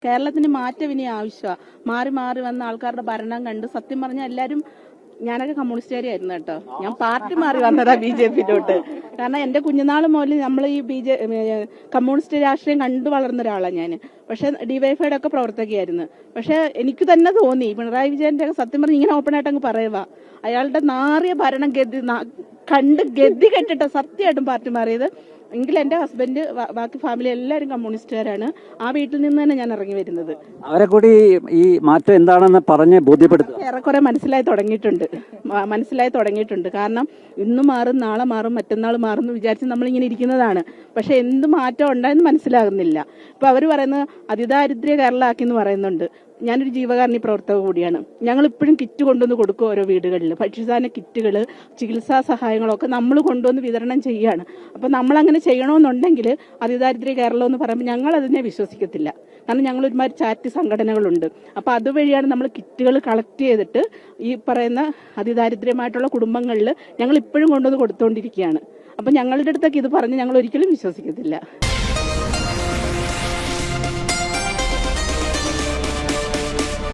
കേരളത്തിന് മാറ്റം ഇനി ആവശ്യമാണ്. മാറി മാറി വന്ന ആൾക്കാരുടെ ഭരണം കണ്ട് സത്യം പറഞ്ഞാൽ എല്ലാവരും, ഞാനൊക്കെ കമ്മ്യൂണിസ്റ്റുകാരി ആയിരുന്നു കേട്ടോ. ഞാൻ പാർട്ടി മാറി വന്നതാ BJP-യിലോട്ട്. കാരണം എന്റെ കുഞ്ഞുനാൾ മുതൽ നമ്മൾ ഈ കമ്മ്യൂണിസ്റ്റ് രാഷ്ട്രീയം കണ്ടു വളർന്ന ഒരാളാണ് ഞാൻ. പക്ഷെ ഡിവൈഎഫ്ഐയുടെ ഒക്കെ പ്രവർത്തകയായിരുന്നു. പക്ഷെ എനിക്ക് തന്നെ തോന്നി പിണറായി വിജയന്റെ സത്യം പറഞ്ഞ് ഇങ്ങനെ ഓപ്പണായിട്ട് അങ്ങ് പറയുക, അയാളുടെ നാറിയ ഭരണം കണ്ട് ഗതി കെട്ടിട്ട് സത്യമായിട്ടും പാർട്ടി മാറിയത്. എങ്കിൽ എന്റെ ഹസ്ബൻഡ് ബാക്കി ഫാമിലി എല്ലാവരും കമ്മ്യൂണിസ്റ്റുകാരാണ്. ആ വീട്ടിൽ നിന്ന് തന്നെ ഞാൻ ഇറങ്ങി വരുന്നത്. അവരെ കൂടി ഈ മാറ്റം എന്താണെന്ന് പറഞ്ഞ് ബോധ്യപ്പെടുത്തുക. ഏറെക്കുറെ മനസ്സിലായി തുടങ്ങിയിട്ടുണ്ട്. കാരണം ഇന്ന് മാറും, നാളെ മാറും, മറ്റന്നാൾ മാറും എന്ന് വിചാരിച്ച് നമ്മളിങ്ങനെ ഇരിക്കുന്നതാണ്. പക്ഷെ എന്ത് മാറ്റം ഉണ്ടായെന്ന് മനസ്സിലാകുന്നില്ല. ഇപ്പൊ അവർ പറയുന്നത് അതിദാരിദ്ര്യ കേരളമാക്കി എന്ന് പറയുന്നുണ്ട്. ഞാനൊരു ജീവകാരുണ്യ പ്രവർത്തക കൂടിയാണ്. ഞങ്ങൾ ഇപ്പോഴും കിറ്റ് കൊണ്ടുവന്ന് കൊടുക്കും ഓരോ വീടുകളിൽ. ഭക്ഷ്യധാന്യ കിറ്റുകൾ, ചികിത്സാ സഹായങ്ങളൊക്കെ നമ്മൾ കൊണ്ടുവന്ന് വിതരണം ചെയ്യുകയാണ്. അപ്പം നമ്മളങ്ങനെ ചെയ്യണമെന്നുണ്ടെങ്കിൽ അതിദാരിദ്ര്യ കേരളം എന്ന് പറയുമ്പോൾ ഞങ്ങൾ അതിനെ വിശ്വസിക്കത്തില്ല. കാരണം ഞങ്ങൾ ഒരുമാതിരി ചാരിറ്റി സംഘടനകളുണ്ട്. അപ്പം അതുവഴിയാണ് നമ്മൾ കിറ്റുകൾ കളക്ട് ചെയ്തിട്ട് ഈ പറയുന്ന അതിദാരിദ്ര്യമായിട്ടുള്ള കുടുംബങ്ങളിൽ ഞങ്ങൾ ഇപ്പോഴും കൊണ്ടുവന്ന് കൊടുത്തുകൊണ്ടിരിക്കുകയാണ്. അപ്പം ഞങ്ങളുടെ അടുത്തൊക്കെ ഇത് പറഞ്ഞ് ഞങ്ങൾ ഒരിക്കലും വിശ്വസിക്കത്തില്ല.